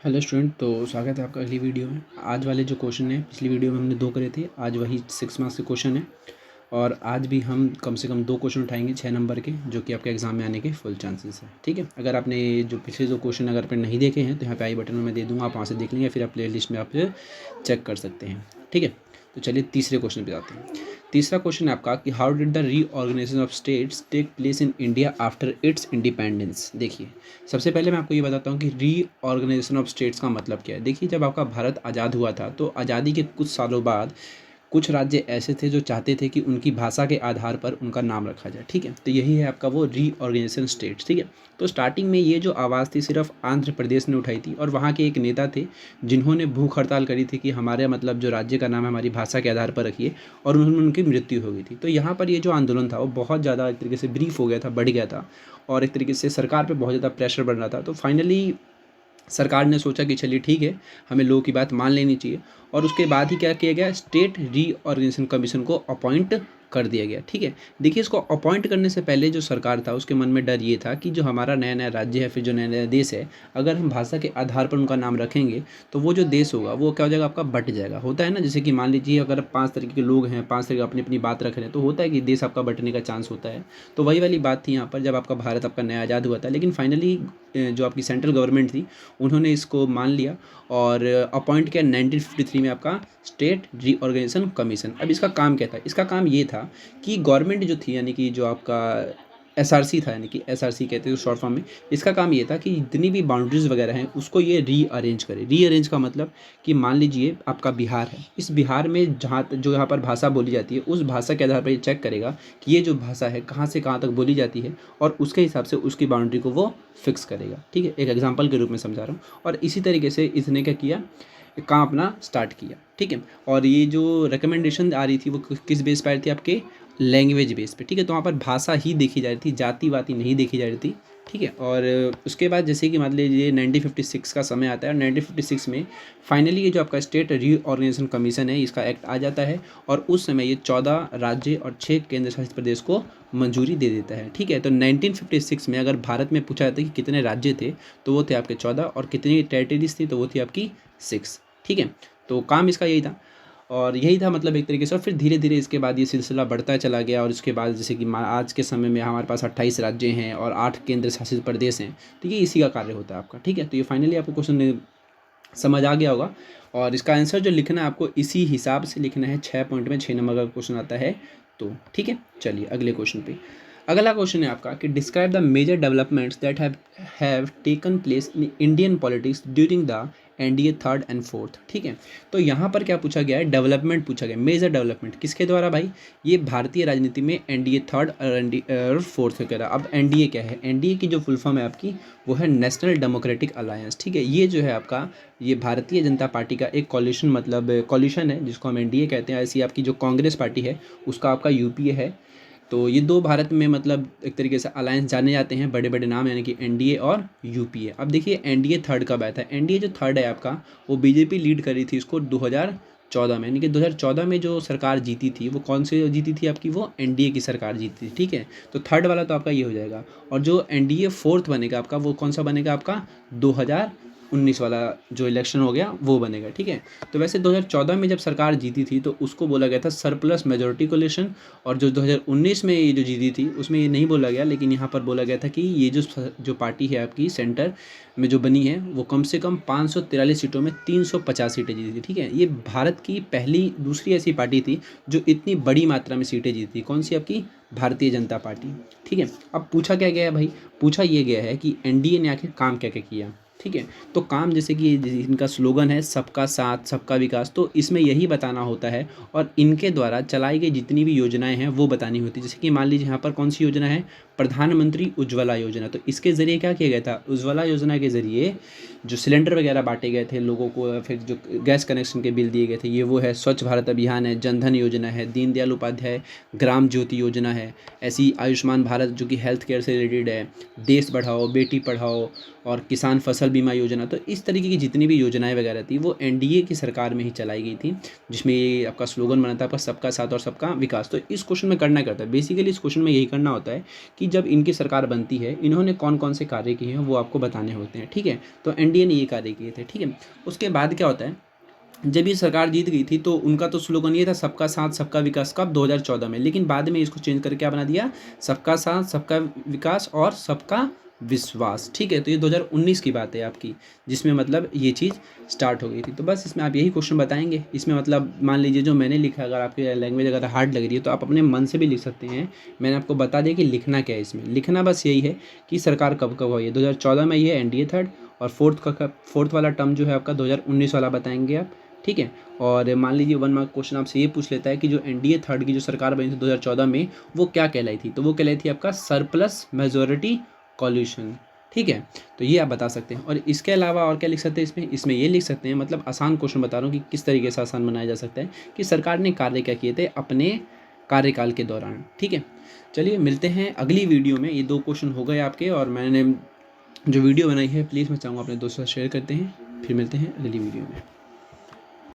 Hello student, तो स्वागत है आपका अगली वीडियो में। आज वाले जो क्वेश्चन है, पिछली वीडियो में हमने 2 करे थे, आज वही 6 मार्क्स के क्वेश्चन है। और आज भी हम कम से कम 2 क्वेश्चन उठाएंगे 6 नंबर के, जो कि आपके एग्जाम में आने के फुल चांसेस है। ठीक है, अगर आपने जो पिछले 2 क्वेश्चन अगर आपने नहीं देखे हैं तो यहाँ पे आई बटन में मैं दे दूँगा, आप वहाँ से देख लेंगे, फिर आप प्ले लिस्ट में आप चेक कर सकते हैं। ठीक है, तो चलिए तीसरे क्वेश्चन पे जाते हैं। तीसरा क्वेश्चन है आपका कि how did the reorganization of states take place in India after its independence. देखिए, सबसे पहले मैं आपको ये बताता हूँ कि रीऑर्गेनाइजेशन ऑफ स्टेट्स का मतलब क्या है। देखिए, जब आपका भारत आज़ाद हुआ था तो आज़ादी के कुछ सालों बाद कुछ राज्य ऐसे थे जो चाहते थे कि उनकी भाषा के आधार पर उनका नाम रखा जाए। ठीक है, तो यही है आपका वो रीऑर्गेनाइजेशन स्टेट्स। ठीक है, तो स्टार्टिंग में ये जो आवाज़ थी सिर्फ आंध्र प्रदेश ने उठाई थी, और वहाँ के एक नेता थे जिन्होंने भूख हड़ताल करी थी कि हमारे मतलब जो राज्य का नाम है हमारी भाषा के आधार पर रखिए, और उनकी मृत्यु हो गई थी। तो यहाँ पर ये जो आंदोलन था वो बहुत ज़्यादा एक तरीके से ब्रीफ हो गया था, बढ़ गया था, और एक तरीके से सरकार पर बहुत ज़्यादा प्रेशर बढ़ रहा था। तो फाइनली सरकार ने सोचा कि चलिए ठीक है, हमें लोगों की बात मान लेनी चाहिए, और उसके बाद ही क्या किया गया, स्टेट रीऑर्गेनाइजेशन कमीशन को अपॉइंट कर दिया गया। ठीक है, देखिए, इसको अपॉइंट करने से पहले जो सरकार था उसके मन में डर ये था कि जो हमारा नया नया राज्य है, फिर जो नया नया देश है, अगर हम भाषा के आधार पर उनका नाम रखेंगे तो वो जो देश होगा वो क्या हो जाएगा, आपका बट जाएगा। होता है ना, जैसे कि मान लीजिए अगर 5 तरीके के लोग हैं, 5 तरीके अपनी अपनी बात रख रहे हैं, तो होता है कि देश आपका बटने का चांस होता है। तो वही वाली बात थी यहाँ पर, जब आपका भारत आपका नया आज़ाद हुआ था, लेकिन फाइनली जो आपकी सेंट्रल गवर्नमेंट थी उन्होंने इसको मान लिया और अपॉइंट किया 1953 में आपका स्टेट रीऑर्गेनाइजेशन कमीशन। अब इसका काम क्या था, इसका काम ये था कि गवर्नमेंट जो थी, यानी कि जो आपका एसआरसी था, यानी कि एसआरसी कहते हैं शॉर्ट फॉर्म में, इसका काम ये था कि जितनी भी बाउंड्रीज वगैरह हैं उसको ये रीअरेंज करे। रीअरेंज का मतलब कि मान लीजिए आपका बिहार है, इस बिहार में जहाँ जो यहाँ पर भाषा बोली जाती है उस भाषा के आधार पर ये चेक करेगा कि ये जो भाषा है कहाँ से कहाँ तक बोली जाती है, और उसके हिसाब से उसकी बाउंड्री को वो फिक्स करेगा। ठीक है, एक एग्जाम्पल के रूप में समझा रहा हूँ। और इसी तरीके से इसने क्या किया, काम अपना स्टार्ट किया। ठीक है, और ये जो रिकमेंडेशन आ रही थी वो किस बेस पर आ रही थी, आपके लैंग्वेज बेस पे। ठीक है, तो वहाँ पर भाषा ही देखी जा रही थी, जाति वाति नहीं देखी जा रही थी। ठीक है, और उसके बाद जैसे कि मान लीजिए 1956 का समय आता है, और 1956 में फाइनली ये जो आपका स्टेट रीऑर्गेनाइजेशन कमीशन है इसका एक्ट आ जाता है, और उस समय ये 14 राज्य और 6 केंद्र शासित प्रदेश को मंजूरी दे देता है। ठीक है, तो 1956 में अगर भारत में पूछा जाता है कि कितने राज्य थे, तो वो थे आपके 14, और कितनी टेरिटरीज थी, तो वो थी आपकी 6। ठीक है, तो काम इसका यही था, और यही था मतलब एक तरीके से। और फिर धीरे धीरे इसके बाद ये सिलसिला बढ़ता चला गया, और उसके बाद जैसे कि आज के समय में हमारे पास 28 राज्य हैं और 8 केंद्र शासित प्रदेश हैं। तो ये इसी का कार्य होता है आपका। ठीक है, तो ये फाइनली आपको क्वेश्चन समझ आ गया होगा, और इसका आंसर जो लिखना है आपको इसी हिसाब से लिखना है। 6 पॉइंट में 6 नंबर का क्वेश्चन आता है। तो ठीक है, चलिए अगले क्वेश्चन पे। अगला क्वेश्चन है आपका कि describe the major developments that have taken place in Indian politics during the NDA third and fourth. ठीक है, तो यहाँ पर क्या पूछा गया है, डेवलपमेंट पूछा गया, मेजर डेवलपमेंट किसके द्वारा भाई, ये भारतीय राजनीति में एनडीए थर्ड और फोर्थ वगैरह। अब एनडीए क्या है, एनडीए की जो फुल फॉर्म है आपकी वो है नेशनल डेमोक्रेटिक अलायंस। ठीक है, ये जो है आपका ये भारतीय जनता पार्टी का एक कॉलिशन, मतलब कॉलिशन है जिसको हम एनडीए कहते हैं। ऐसी आपकी जो कांग्रेस पार्टी है उसका आपका यूपीए है। तो ये 2 भारत में मतलब एक तरीके से अलायंस जाने जाते हैं, बड़े बड़े नाम, यानी कि एनडीए और यूपीए। अब देखिए एनडीए थर्ड कब आया था, एनडीए जो थर्ड है आपका वो बीजेपी लीड करी थी इसको 2014 में, यानी कि 2014 में जो सरकार जीती थी वो कौन से जीती थी आपकी, वो एनडीए की सरकार जीती थी। ठीक है, तो थर्ड वाला तो आपका ये हो जाएगा, और जो एनडीए फोर्थ बनेगा आपका वो कौन सा बनेगा, आपका 2019 वाला जो इलेक्शन हो गया वो बनेगा। ठीक है, तो वैसे 2014 में जब सरकार जीती थी तो उसको बोला गया था सरप्लस मेजोरिटी कोलिशन, और जो 2019 में ये जो जीती थी उसमें ये नहीं बोला गया, लेकिन यहाँ पर बोला गया था कि ये जो पार्टी है आपकी सेंटर में जो बनी है वो कम से कम 543 सीटों में 350 सीटें जीती थी। ठीक है, ये भारत की पहली दूसरी ऐसी पार्टी थी जो इतनी बड़ी मात्रा में सीटें जीती थी। कौन सी, आपकी भारतीय जनता पार्टी। ठीक है, अब पूछा क्या गया है भाई, पूछा ये गया है कि एनडीए ने आखिर काम क्या क्या किया। ठीक है, तो काम जैसे कि इनका स्लोगन है सबका साथ सबका विकास, तो इसमें यही बताना होता है, और इनके द्वारा चलाई गई जितनी भी योजनाएं हैं वो बतानी होती है। जैसे कि मान लीजिए यहाँ पर कौन सी योजना है, प्रधानमंत्री उज्ज्वला योजना। तो इसके ज़रिए क्या किया गया था, उज्ज्वला योजना के ज़रिए जो सिलेंडर वगैरह बांटे गए थे लोगों को, फिर जो गैस कनेक्शन के बिल दिए गए थे, ये वो है। स्वच्छ भारत अभियान है, जनधन योजना है, दीनदयाल उपाध्याय ग्राम ज्योति योजना है, ऐसी आयुष्मान भारत जो कि हेल्थ केयर से रिलेटेड है, देश बढ़ाओ बेटी पढ़ाओ, और किसान फसल बीमा योजना। तो इस तरीके की जितनी भी योजनाएं वगैरह थी वो एनडीए की सरकार में ही चलाई गई थी, जिसमें ये आपका स्लोगन बना था आपका सबका साथ और सबका विकास। तो इस क्वेश्चन में करना क्या होता है, बेसिकली इस क्वेश्चन में यही करना होता है कि जब इनकी सरकार बनती है इन्होंने कौन कौन से कार्य किए हैं वो आपको बताने होते हैं। ठीक है, तो एनडीए ने ये कार्य किए थे, ठीक है। उसके बाद क्या होता है, जब ये सरकार जीत गई थी तो उनका तो स्लोगन ये था सबका साथ सबका विकास, कब 2014 में, लेकिन बाद में इसको चेंज करके क्या बना दिया, सबका साथ सबका विकास और सबका विश्वास, ठीक है। तो ये 2019 की बात है आपकी, जिसमें मतलब ये चीज़ स्टार्ट हो गई थी। तो बस इसमें आप यही क्वेश्चन बताएंगे। इसमें मतलब मान लीजिए जो मैंने लिखा, अगर आपकी लैंग्वेज अगर हार्ड लग रही है तो आप अपने मन से भी लिख सकते हैं। मैंने आपको बता दिया कि लिखना क्या है इसमें। लिखना बस यही है कि सरकार कब कब हुई है, 2014 में ये एनडीए थर्ड, और फोर्थ वाला टर्म जो है आपका 2019 वाला बताएंगे आप, ठीक है। और मान लीजिए 1 मार्क क्वेश्चन आपसे ये पूछ लेता है कि जो एनडीए थर्ड की जो सरकार बनी थी 2014 में, वो क्या कहलाई थी, तो वो कहलाई थी आपका सरप्लस मेजॉरिटी कॉल्यूशन, ठीक है। तो ये आप बता सकते हैं। और इसके अलावा और क्या लिख सकते हैं इसमें ये लिख सकते हैं, मतलब आसान क्वेश्चन बता रहा हूँ कि किस तरीके से आसान बनाया जा सकता है, कि सरकार ने कार्य क्या किए थे अपने कार्यकाल के दौरान, ठीक है। चलिए मिलते हैं अगली वीडियो में। ये 2 क्वेश्चन हो गए आपके, और मैंने जो वीडियो बनाई है प्लीज़ मैं चाहूँगा अपने दोस्तों से शेयर करते हैं। फिर मिलते हैं अगली वीडियो में।